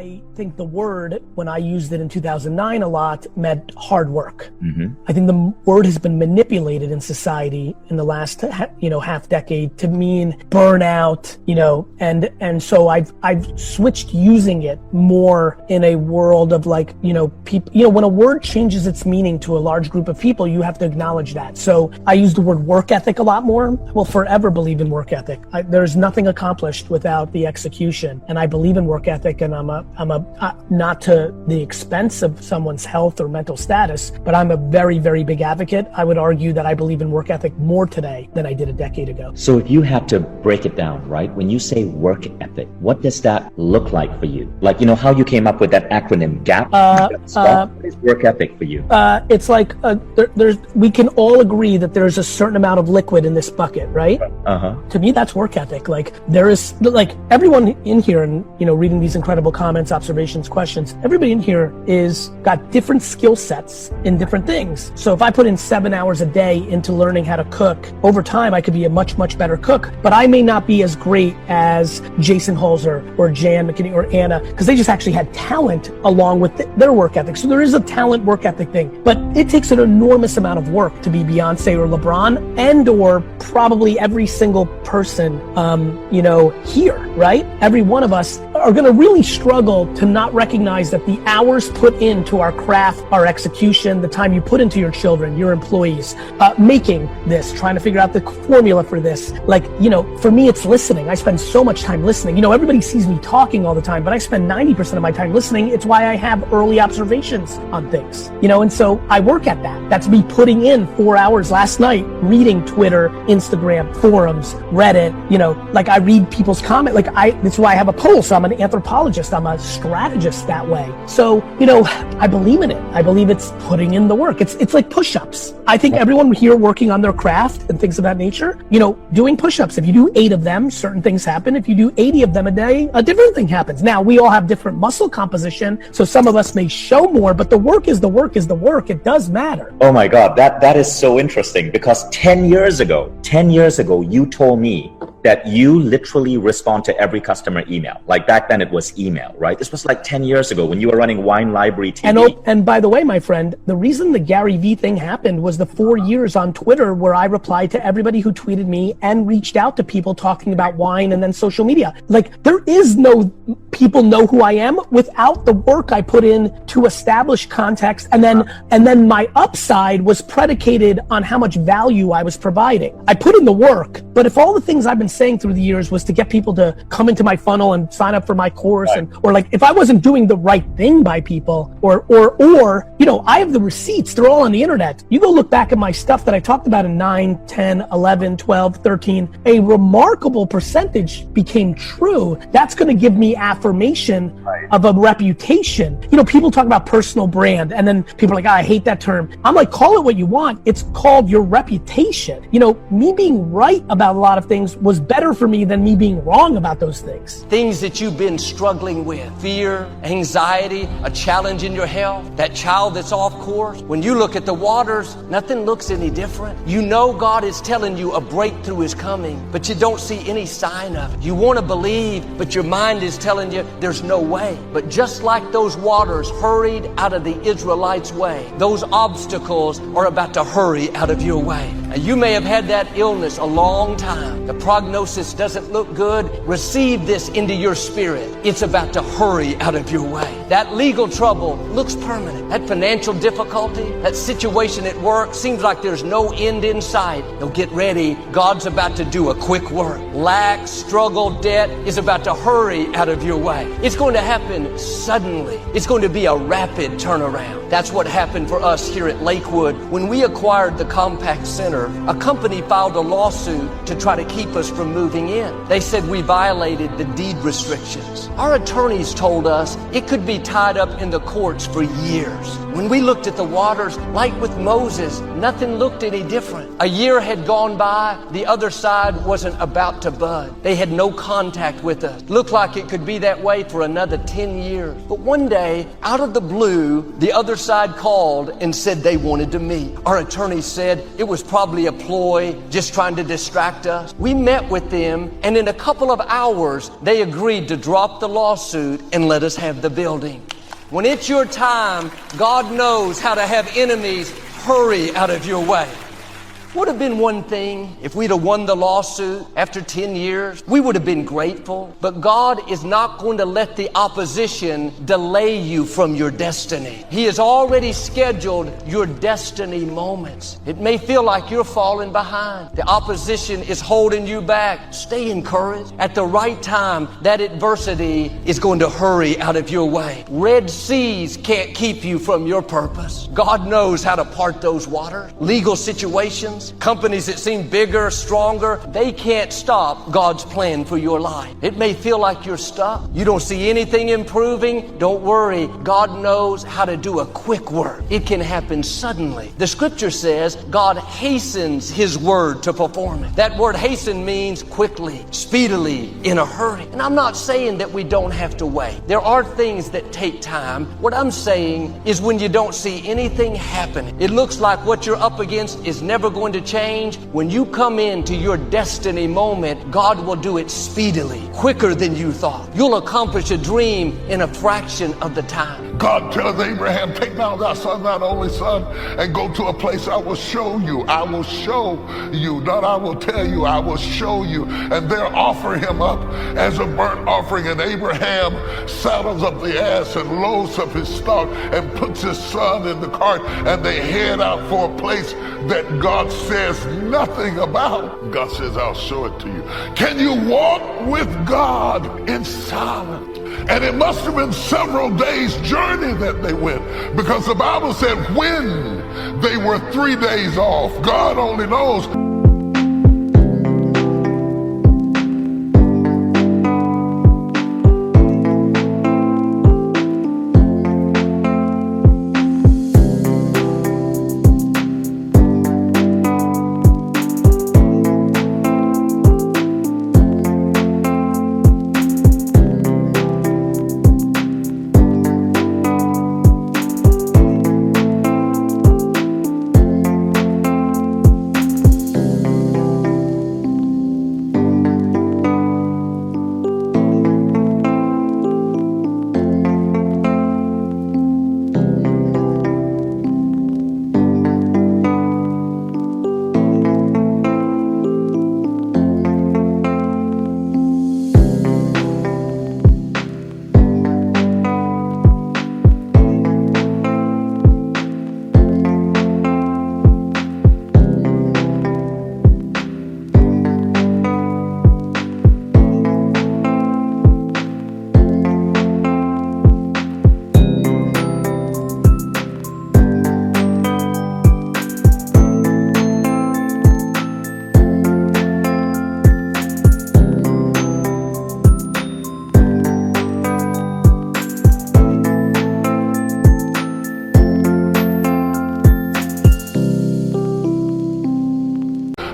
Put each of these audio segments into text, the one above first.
I think the word, when I used it in 2009 a lot, meant hard work. I think the word has been manipulated in society in the last, half decade to mean burnout, and so I've switched using it more in a world of like, people, when a word changes its meaning to a large group of people, you have to acknowledge that. So I use the word work ethic a lot more. I will forever believe in work ethic. There's nothing accomplished without the execution, and I believe in work ethic, and I'm not to the expense of someone's health or mental status, but I'm a very, very big advocate. I would argue that I believe in work ethic more today than I did a decade ago. So if you have to break it down, right? When you say work ethic, what does that look like for you? Like, how you came up with that acronym GAP? What is work ethic for you? It's like, we can all agree that there's a certain amount of liquid in this bucket, right? To me, that's work ethic. Like, there is, like, everyone in here, and reading these incredible comments, observations, questions, everybody in here is got different skill sets in different things. So if I put in 7 hours a day into learning how to cook, over time I could be a much, much better cook, but I may not be as great as Jason Holzer or Jan McKinney or Anna, because they just actually had talent along with their work ethic. So there is a talent work ethic thing, but it takes an enormous amount of work to be Beyonce or LeBron, and or probably every single person, here, right? Every one of us are going to really struggle to not recognize that the hours put into our craft, our execution, the time you put into your children, your employees, making this, trying to figure out the formula for this. Like, for me, it's listening. I spend so much time listening. Everybody sees me talking all the time, but I spend 90% of my time listening. It's why I have early observations on things, and so I work at that. That's me putting in 4 hours last night, reading Twitter, Instagram, forums, Reddit, like I read people's comments. That's why I have a poll. So I'm an anthropologist. I'm a strategist that way. So, I believe in it. I believe it's putting in the work. It's like push-ups. I think everyone here working on their craft and things of that nature, doing push-ups. If you do 8 of them, certain things happen. If you do 80 of them a day, a different thing happens. Now, we all have different muscle composition, so some of us may show more, but the work is the work is the work. It does matter. Oh my God, that is so interesting, because 10 years ago, you told me that you literally respond to every customer email. Like back then it was email, right? This was like 10 years ago when you were running Wine Library TV. And by the way, my friend, the reason the Gary Vee thing happened was the 4 years on Twitter where I replied to everybody who tweeted me and reached out to people talking about wine and then social media. Like, there is no people know who I am without the work I put in to establish context. And then my upside was predicated on how much value I was providing. I put in the work, but if all the things I've been saying through the years was to get people to come into my funnel and sign up for my course, right, or like if I wasn't doing the right thing by people, or I have the receipts, they're all on the internet. You go look back at my stuff that I talked about in 9, 10, 11, 12, 13, a remarkable percentage became true. That's going to give me affirmation, right, of a reputation. People talk about personal brand, and then people are like, I hate that term. I'm like, call it what you want. It's called your reputation. Me being right about a lot of things was better for me than me being wrong about those things. Things that you've been struggling with, fear, anxiety, a challenge in your health, that child that's off course. When you look at the waters, nothing looks any different. God is telling you a breakthrough is coming, but you don't see any sign of it. You want to believe, but your mind is telling you there's no way. But just like those waters hurried out of the Israelites' way, those obstacles are about to hurry out of your way. Now, you may have had that illness a long time. The prognosis doesn't look good. Receive this into your spirit. It's about to hurry out of your way. That legal trouble looks permanent. That financial difficulty, that situation at work seems like there's no end in sight. Now get ready. God's about to do a quick work. Lack, struggle, debt is about to hurry out of your way. It's going to happen suddenly. It's going to be a rapid turnaround. That's what happened for us here at Lakewood. When we acquired the Compact Center, a company filed a lawsuit to try to keep us from moving in. They said we violated the deed restrictions. Our attorneys told us it could be tied up in the courts for years. When we looked at the waters, like with Moses, nothing looked any different. A year had gone by, the other side wasn't about to bud. They had no contact with us. Looked like it could be that way for another 10 years. But one day, out of the blue, the other side called and said they wanted to meet. Our attorney said it was probably probably a ploy, just trying to distract us. We met with them, and in a couple of hours, they agreed to drop the lawsuit and let us have the building. When it's your time, God knows how to have enemies hurry out of your way. Would have been one thing if we'd have won the lawsuit after 10 years. We would have been grateful. But God is not going to let the opposition delay you from your destiny. He has already scheduled your destiny moments. It may feel like you're falling behind. The opposition is holding you back. Stay encouraged. At the right time, that adversity is going to hurry out of your way. Red seas can't keep you from your purpose. God knows how to part those waters. Legal situations, companies that seem bigger, stronger, they can't stop God's plan for your life. It may feel like you're stuck. You don't see anything improving. Don't worry. God knows how to do a quick work. It can happen suddenly. The scripture says God hastens His word to perform it. That word hasten means quickly, speedily, in a hurry. And I'm not saying that we don't have to wait. There are things that take time. What I'm saying is when you don't see anything happening, it looks like what you're up against is never going to change. When you come into your destiny moment, God will do it speedily, quicker than you thought. You'll accomplish a dream in a fraction of the time. God tells Abraham, take now thy son, thine only son, and go to a place I will show you. I will show you, not I will tell you, I will show you. And there offer him up as a burnt offering. And Abraham saddles up the ass and loads up his stock and puts his son in the cart, and they head out for a place that God says nothing about. God says, I'll show it to you. Can you walk with God in silence? And it must have been several days' journey that they went, because the Bible said when they were 3 days off, God only knows.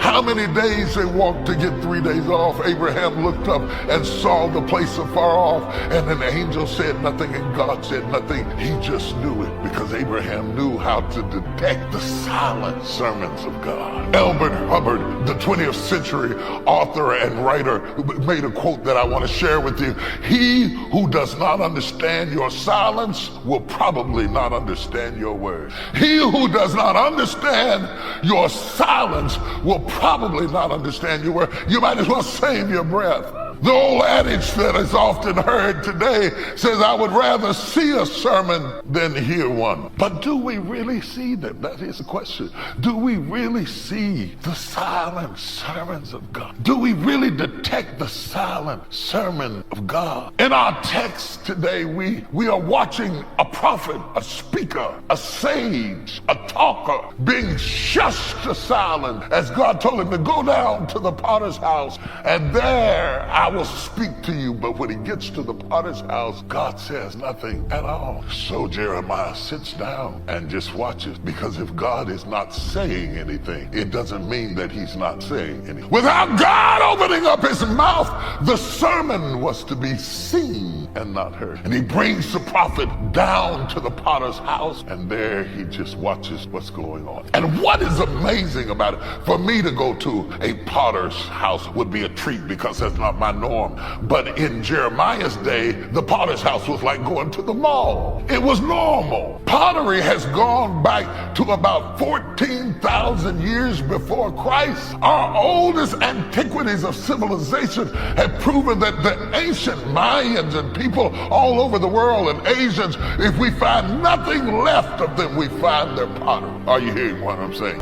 How many days they walked to get 3 days off? Abraham looked up and saw the place afar off, and an angel said nothing and God said nothing. He just knew it because Abraham knew how to detect the silent sermons of God. Albert Hubbard, the 20th century author and writer, made a quote that I want to share with you. He who does not understand your silence will probably not understand your words. He who does not understand your silence will probably not understand your word. You might as well save your breath. The old adage that is often heard today says, I would rather see a sermon than hear one. But do we really see them? That is the question. Do we really see the silent sermons of God? Do we really detect the silent sermon of God? In our text today, we are watching a prophet, a speaker, a sage, a talker being shushed to silence as God told him to go down to the potter's house, and there I will speak to you. But when he gets to the potter's house, God says nothing at all. So Jeremiah sits down and just watches, because if God is not saying anything, it doesn't mean that he's not saying anything. Without God opening up his mouth, the sermon was to be seen and not heard. And he brings the prophet down down to the potter's house, and there he just watches what's going on. And what is amazing about it, for me to go to a potter's house would be a treat because that's not my norm. But in Jeremiah's day, the potter's house was like going to the mall. It was normal. Pottery has gone back to about 14,000 years before Christ. Our oldest antiquities of civilization have proven that the ancient Mayans and people all over the world and Asians, if we find nothing left of them, we find their pottery. Are you hearing what I'm saying?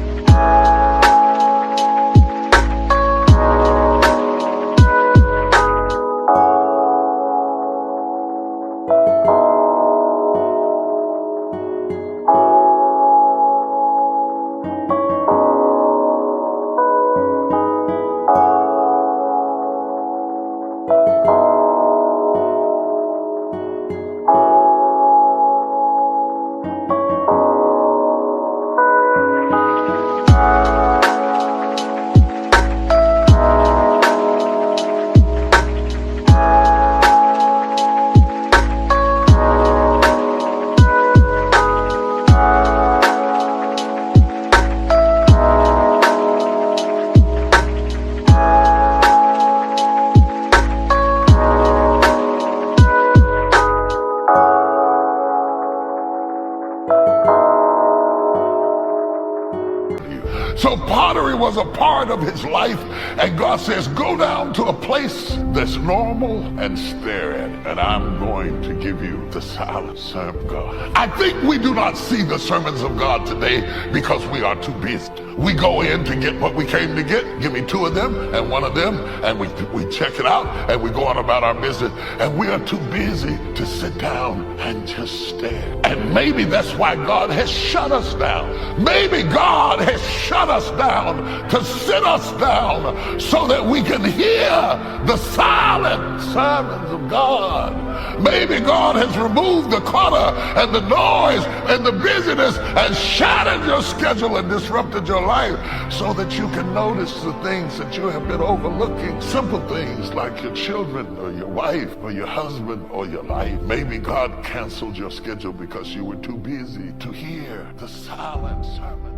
So pottery was a part of his life, and God says, go down to a place that's normal and stare at it, and I'm going to give you the silent sermon of God. I think we do not see the sermons of God today because we are too busy. We go in to get what we came to get. Give me two of them and one of them, and we check it out, and we go on about our business, and we are too busy to sit down and just stare. And maybe that's why God has shut us down. Maybe God has shut us down to sit us down so that we can hear the silent sermons of God. Maybe God has removed the clutter and the noise and the busyness and shattered your schedule and disrupted your life so that you can notice the things that you have been overlooking. Simple things like your children or your wife or your husband or your life. Maybe God canceled your schedule because you were too busy to hear the silent sermon.